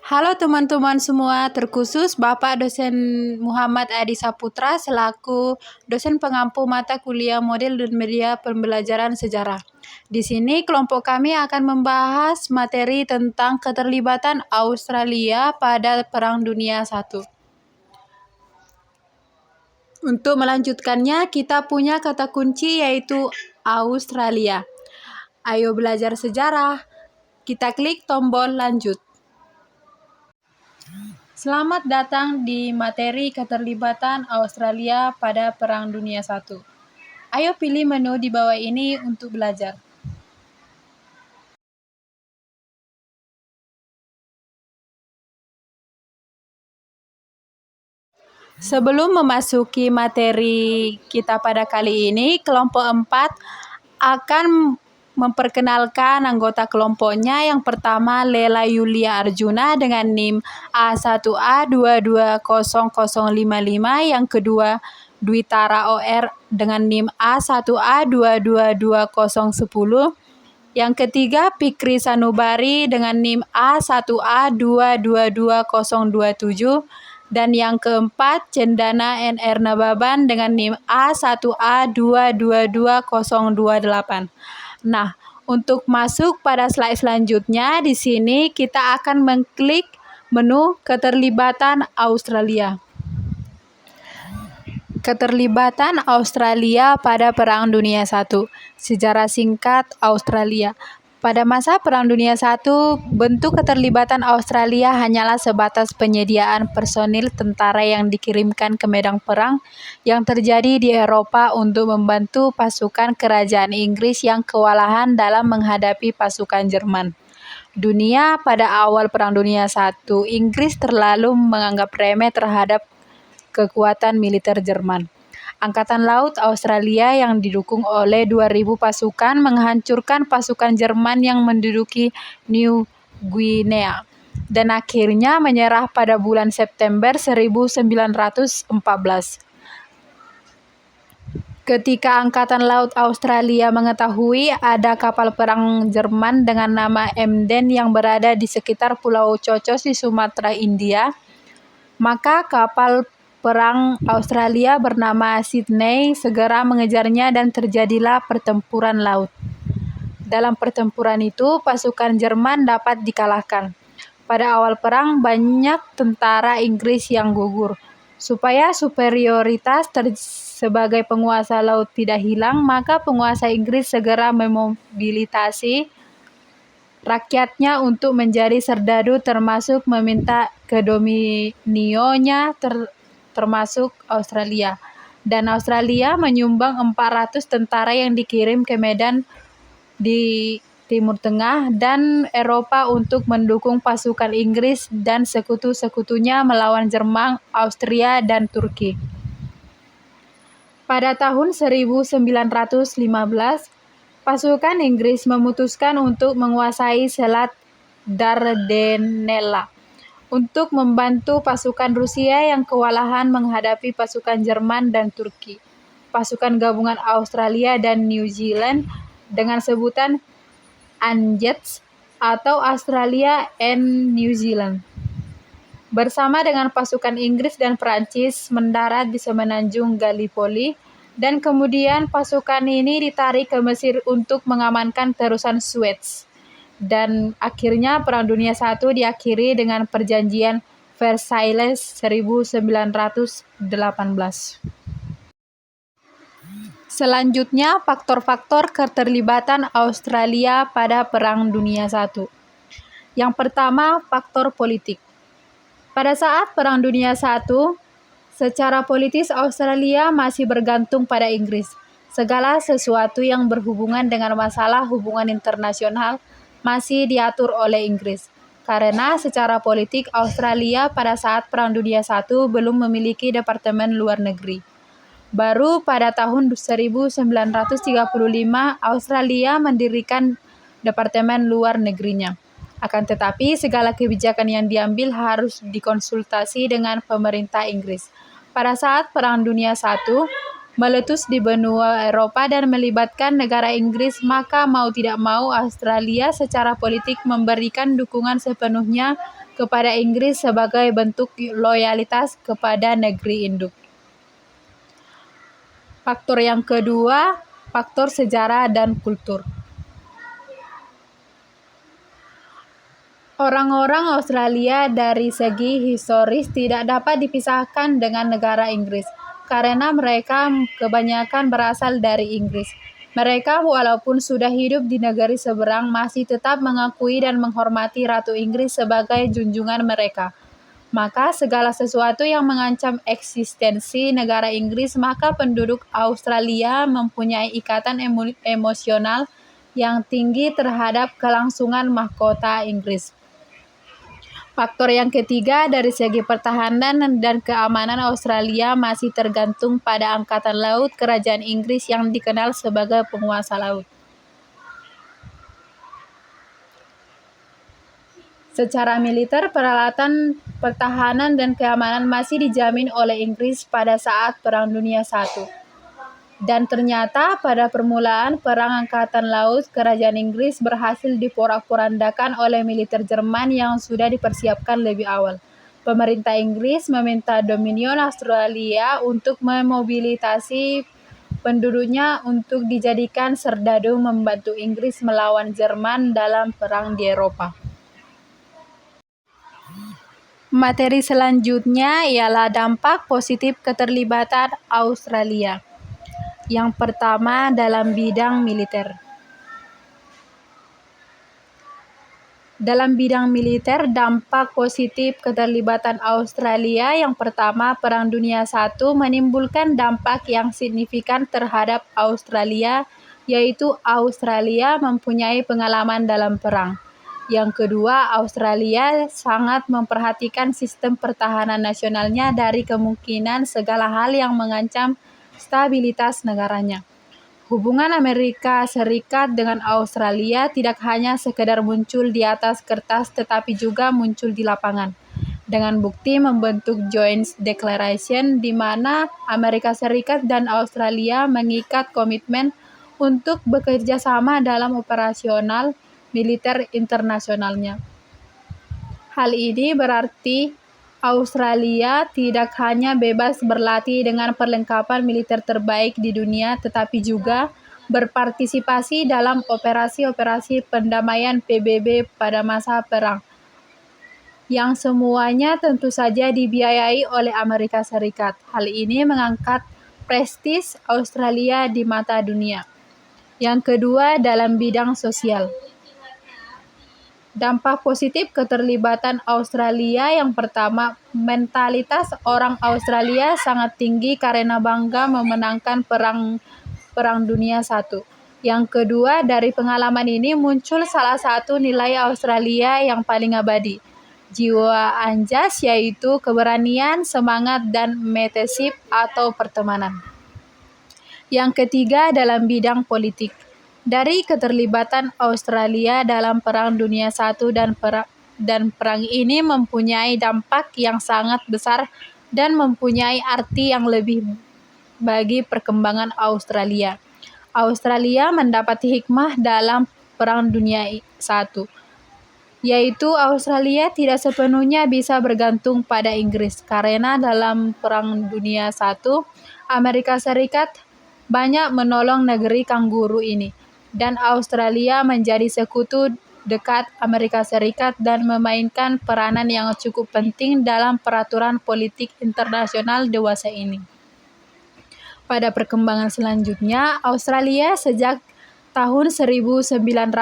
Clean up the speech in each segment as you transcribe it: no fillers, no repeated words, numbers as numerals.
Halo teman-teman semua, terkhusus Bapak dosen Muhammad Adi Saputra selaku dosen pengampu mata kuliah model dan media pembelajaran sejarah. Di sini kelompok kami akan membahas materi tentang keterlibatan Australia pada Perang Dunia I. Untuk melanjutkannya, kita punya kata kunci yaitu Australia. Ayo belajar sejarah. Kita klik tombol lanjut. Selamat datang di materi keterlibatan Australia pada Perang Dunia I. Ayo pilih menu di bawah ini untuk belajar. Sebelum memasuki materi kita pada kali ini, kelompok 4 akan memperkenalkan anggota kelompoknya. Yang pertama, Lela Yulia Arjuna dengan NIM A1A220055. Yang kedua, Dwitara OR dengan NIM A1A222010. Yang ketiga, Fikri Sanubari dengan NIM A1A222027. Dan yang keempat, Cendana NR Nababan dengan NIM A1A222028. Nah, untuk masuk pada slide selanjutnya, di sini kita akan mengklik menu keterlibatan Australia. Keterlibatan Australia pada Perang Dunia I. Sejarah singkat Australia. Pada masa Perang Dunia I, bentuk keterlibatan Australia hanyalah sebatas penyediaan personil tentara yang dikirimkan ke medan perang yang terjadi di Eropa untuk membantu pasukan kerajaan Inggris yang kewalahan dalam menghadapi pasukan Jerman. Dunia pada awal Perang Dunia I, Inggris terlalu menganggap remeh terhadap kekuatan militer Jerman. Angkatan Laut Australia yang didukung oleh 2.000 pasukan menghancurkan pasukan Jerman yang menduduki New Guinea dan akhirnya menyerah pada bulan September 1914. Ketika Angkatan Laut Australia mengetahui ada kapal perang Jerman dengan nama Emden yang berada di sekitar Pulau Cocos di Sumatera, India, maka kapal perang Australia bernama Sydney segera mengejarnya dan terjadilah pertempuran laut. Dalam pertempuran itu, pasukan Jerman dapat dikalahkan. Pada awal perang, banyak tentara Inggris yang gugur. Supaya superioritas sebagai penguasa laut tidak hilang, maka penguasa Inggris segera memobilisasi rakyatnya untuk menjadi serdadu, termasuk meminta kedominionya termasuk Australia. Dan Australia menyumbang 400 tentara yang dikirim ke medan di Timur Tengah dan Eropa untuk mendukung pasukan Inggris dan sekutu-sekutunya melawan Jerman, Austria, dan Turki. Pada tahun 1915, pasukan Inggris memutuskan untuk menguasai Selat Dardanella untuk membantu pasukan Rusia yang kewalahan menghadapi pasukan Jerman dan Turki. Pasukan gabungan Australia dan New Zealand dengan sebutan ANZES atau Australia and New Zealand bersama dengan pasukan Inggris dan Prancis mendarat di semenanjung Gallipoli, dan kemudian pasukan ini ditarik ke Mesir untuk mengamankan terusan Suez. Dan akhirnya Perang Dunia I diakhiri dengan Perjanjian Versailles 1918. Selanjutnya, faktor-faktor keterlibatan Australia pada Perang Dunia I. Yang pertama, faktor politik. Pada saat Perang Dunia I, secara politis Australia masih bergantung pada Inggris. Segala sesuatu yang berhubungan dengan masalah hubungan internasional masih diatur oleh Inggris. Karena secara politik Australia pada saat Perang Dunia I belum memiliki Departemen Luar Negeri. Baru pada tahun 1935 Australia mendirikan Departemen Luar Negerinya. Akan tetapi segala kebijakan yang diambil harus dikonsultasi dengan pemerintah Inggris. Pada saat Perang Dunia I meletus di benua Eropa dan melibatkan negara Inggris, maka mau tidak mau Australia secara politik memberikan dukungan sepenuhnya kepada Inggris sebagai bentuk loyalitas kepada negeri induk. Faktor yang kedua, faktor sejarah dan kultur. Orang-orang Australia dari segi historis tidak dapat dipisahkan dengan negara Inggris, karena mereka kebanyakan berasal dari Inggris. Mereka walaupun sudah hidup di negeri seberang masih tetap mengakui dan menghormati Ratu Inggris sebagai junjungan mereka. Maka segala sesuatu yang mengancam eksistensi negara Inggris, maka penduduk Australia mempunyai ikatan emosional yang tinggi terhadap kelangsungan mahkota Inggris. Faktor yang ketiga, dari segi pertahanan dan keamanan Australia masih tergantung pada Angkatan Laut Kerajaan Inggris yang dikenal sebagai penguasa laut. Secara militer, peralatan pertahanan dan keamanan masih dijamin oleh Inggris pada saat Perang Dunia I. Dan ternyata pada permulaan Perang Angkatan Laut Kerajaan Inggris berhasil diporak-porandakan oleh militer Jerman yang sudah dipersiapkan lebih awal. Pemerintah Inggris meminta Dominion Australia untuk memobilisasi penduduknya untuk dijadikan serdadu membantu Inggris melawan Jerman dalam perang di Eropa. Materi selanjutnya ialah dampak positif keterlibatan Australia. Yang pertama, dalam bidang militer. Dalam bidang militer, dampak positif keterlibatan Australia yang pertama, Perang Dunia I menimbulkan dampak yang signifikan terhadap Australia, yaitu Australia mempunyai pengalaman dalam perang. Yang kedua, Australia sangat memperhatikan sistem pertahanan nasionalnya dari kemungkinan segala hal yang mengancam stabilitas negaranya. Hubungan Amerika Serikat dengan Australia tidak hanya sekedar muncul di atas kertas tetapi juga muncul di lapangan, dengan bukti membentuk Joint Declaration di mana Amerika Serikat dan Australia mengikat komitmen untuk bekerja sama dalam operasional militer internasionalnya. Hal ini berarti Australia tidak hanya bebas berlatih dengan perlengkapan militer terbaik di dunia, tetapi juga berpartisipasi dalam operasi-operasi pendamaian PBB pada masa perang, yang semuanya tentu saja dibiayai oleh Amerika Serikat. Hal ini mengangkat prestis Australia di mata dunia. Yang kedua, dalam bidang sosial. Dampak positif keterlibatan Australia yang pertama, mentalitas orang Australia sangat tinggi karena bangga memenangkan Perang Dunia I. Yang kedua, dari pengalaman ini muncul salah satu nilai Australia yang paling abadi, jiwa anjas, yaitu keberanian, semangat, dan mateship atau pertemanan. Yang ketiga, dalam bidang politik. Dari keterlibatan Australia dalam Perang Dunia I dan perang ini mempunyai dampak yang sangat besar dan mempunyai arti yang lebih bagi perkembangan Australia. Australia mendapati hikmah dalam Perang Dunia I, yaitu Australia tidak sepenuhnya bisa bergantung pada Inggris, karena dalam Perang Dunia I, Amerika Serikat banyak menolong negeri kanguru ini, dan Australia menjadi sekutu dekat Amerika Serikat dan memainkan peranan yang cukup penting dalam peraturan politik internasional dewasa ini. Pada perkembangan selanjutnya, Australia sejak tahun 1935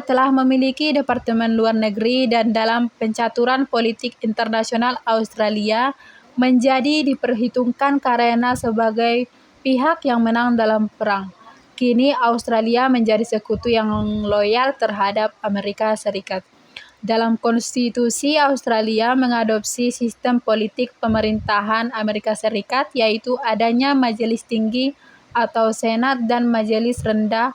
telah memiliki Departemen Luar Negeri, dan dalam pencaturan politik internasional Australia menjadi diperhitungkan karena sebagai pihak yang menang dalam perang. Kini Australia menjadi sekutu yang loyal terhadap Amerika Serikat. Dalam konstitusi Australia mengadopsi sistem politik pemerintahan Amerika Serikat, yaitu adanya majelis tinggi atau senat dan majelis rendah,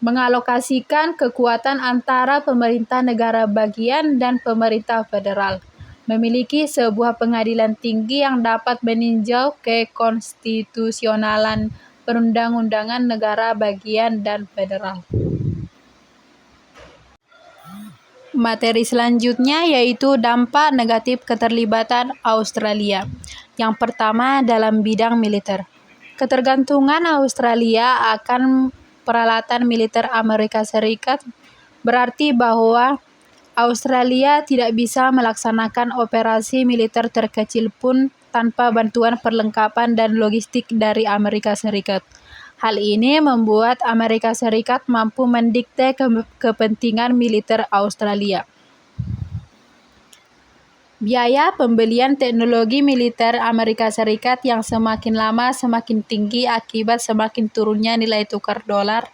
mengalokasikan kekuatan antara pemerintah negara bagian dan pemerintah federal, memiliki sebuah pengadilan tinggi yang dapat meninjau kekonstitusionalan perundang-undangan negara bagian dan federal. Materi selanjutnya yaitu dampak negatif keterlibatan Australia. Yang pertama dalam bidang militer. Ketergantungan Australia akan peralatan militer Amerika Serikat berarti bahwa Australia tidak bisa melaksanakan operasi militer terkecil pun tanpa bantuan perlengkapan dan logistik dari Amerika Serikat. Hal ini membuat Amerika Serikat mampu mendikte kepentingan militer Australia. Biaya pembelian teknologi militer Amerika Serikat yang semakin lama semakin tinggi akibat semakin turunnya nilai tukar dolar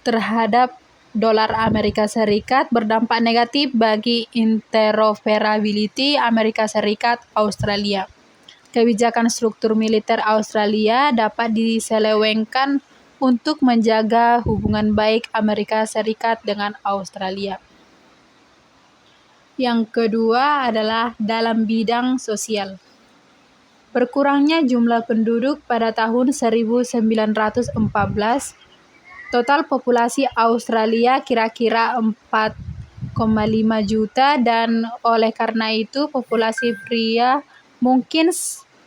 terhadap dolar Amerika Serikat berdampak negatif bagi interoperability Amerika Serikat-Australia. Kebijakan struktur militer Australia dapat diselewengkan untuk menjaga hubungan baik Amerika Serikat dengan Australia. Yang kedua adalah dalam bidang sosial. Berkurangnya jumlah penduduk pada tahun 1914, total populasi Australia kira-kira 4,5 juta dan oleh karena itu populasi pria mungkin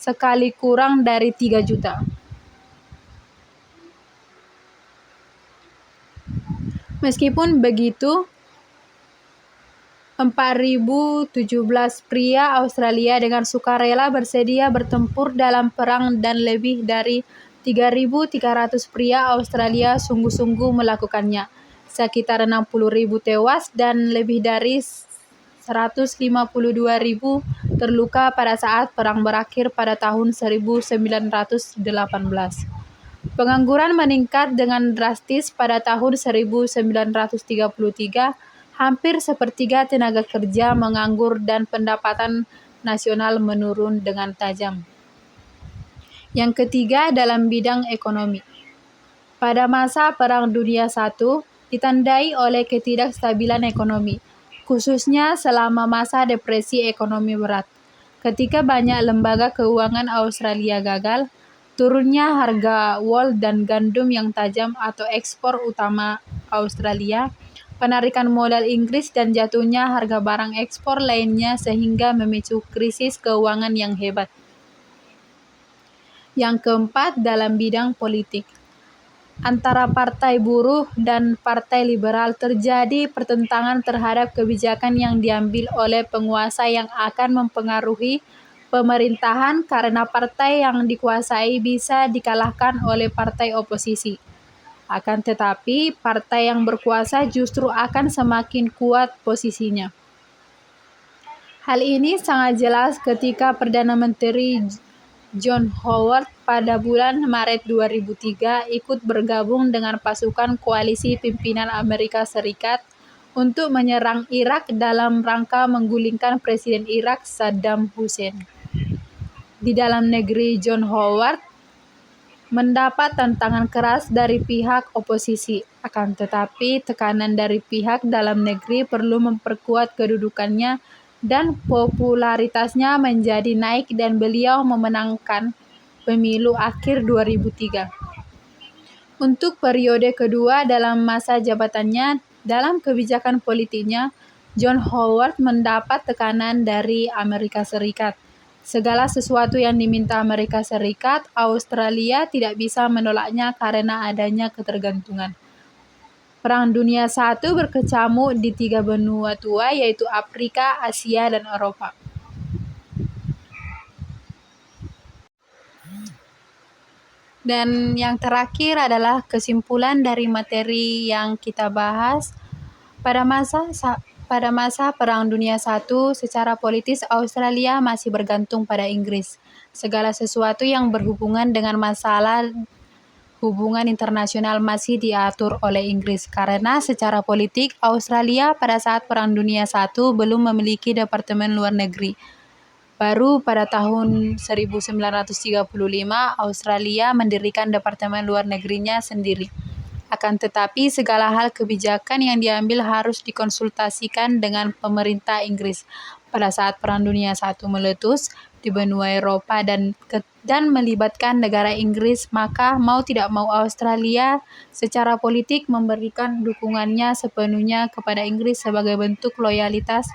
sekali kurang dari 3 juta. Meskipun begitu, 4.017 pria Australia dengan sukarela bersedia bertempur dalam perang dan lebih dari 3.300 pria Australia sungguh-sungguh melakukannya. Sekitar 60.000 tewas dan lebih dari 152.000 terluka pada saat perang berakhir pada tahun 1918. Pengangguran meningkat dengan drastis pada tahun 1933, hampir sepertiga tenaga kerja menganggur dan pendapatan nasional menurun dengan tajam. Yang ketiga dalam bidang ekonomi. Pada masa Perang Dunia I ditandai oleh ketidakstabilan ekonomi, khususnya selama masa depresi ekonomi berat. Ketika banyak lembaga keuangan Australia gagal, turunnya harga wol dan gandum yang tajam atau ekspor utama Australia, penarikan modal Inggris dan jatuhnya harga barang ekspor lainnya sehingga memicu krisis keuangan yang hebat. Yang keempat dalam bidang politik. Antara Partai Buruh dan Partai Liberal terjadi pertentangan terhadap kebijakan yang diambil oleh penguasa yang akan mempengaruhi pemerintahan karena partai yang dikuasai bisa dikalahkan oleh partai oposisi. Akan tetapi, partai yang berkuasa justru akan semakin kuat posisinya. Hal ini sangat jelas ketika Perdana Menteri John Howard pada bulan Maret 2003 ikut bergabung dengan pasukan koalisi pimpinan Amerika Serikat untuk menyerang Irak dalam rangka menggulingkan Presiden Irak Saddam Hussein. Di dalam negeri, John Howard mendapat tantangan keras dari pihak oposisi. Akan tetapi, tekanan dari pihak dalam negeri perlu memperkuat kedudukannya dan popularitasnya menjadi naik dan beliau memenangkan pemilu akhir 2003. Untuk periode kedua dalam masa jabatannya, dalam kebijakan politiknya, John Howard mendapat tekanan dari Amerika Serikat. Segala sesuatu yang diminta Amerika Serikat, Australia tidak bisa menolaknya karena adanya ketergantungan. Perang Dunia I berkecamuk di 3 benua tua yaitu Afrika, Asia, dan Eropa. Dan yang terakhir adalah kesimpulan dari materi yang kita bahas. Pada masa Perang Dunia I, secara politis Australia masih bergantung pada Inggris. Segala sesuatu yang berhubungan dengan masalah hubungan internasional masih diatur oleh Inggris karena secara politik Australia pada saat Perang Dunia I belum memiliki Departemen Luar Negeri. Baru pada tahun 1935 Australia mendirikan Departemen Luar Negerinya sendiri. Akan tetapi segala hal kebijakan yang diambil harus dikonsultasikan dengan pemerintah Inggris. Pada saat Perang Dunia I meletus, di benua Eropa dan melibatkan negara Inggris, maka mau tidak mau Australia secara politik memberikan dukungannya sepenuhnya kepada Inggris sebagai bentuk loyalitas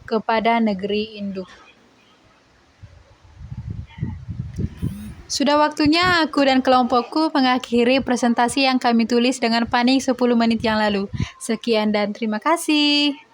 kepada negeri induk. Sudah waktunya aku dan kelompokku mengakhiri presentasi yang kami tulis dengan panik 10 menit yang lalu. Sekian dan terima kasih.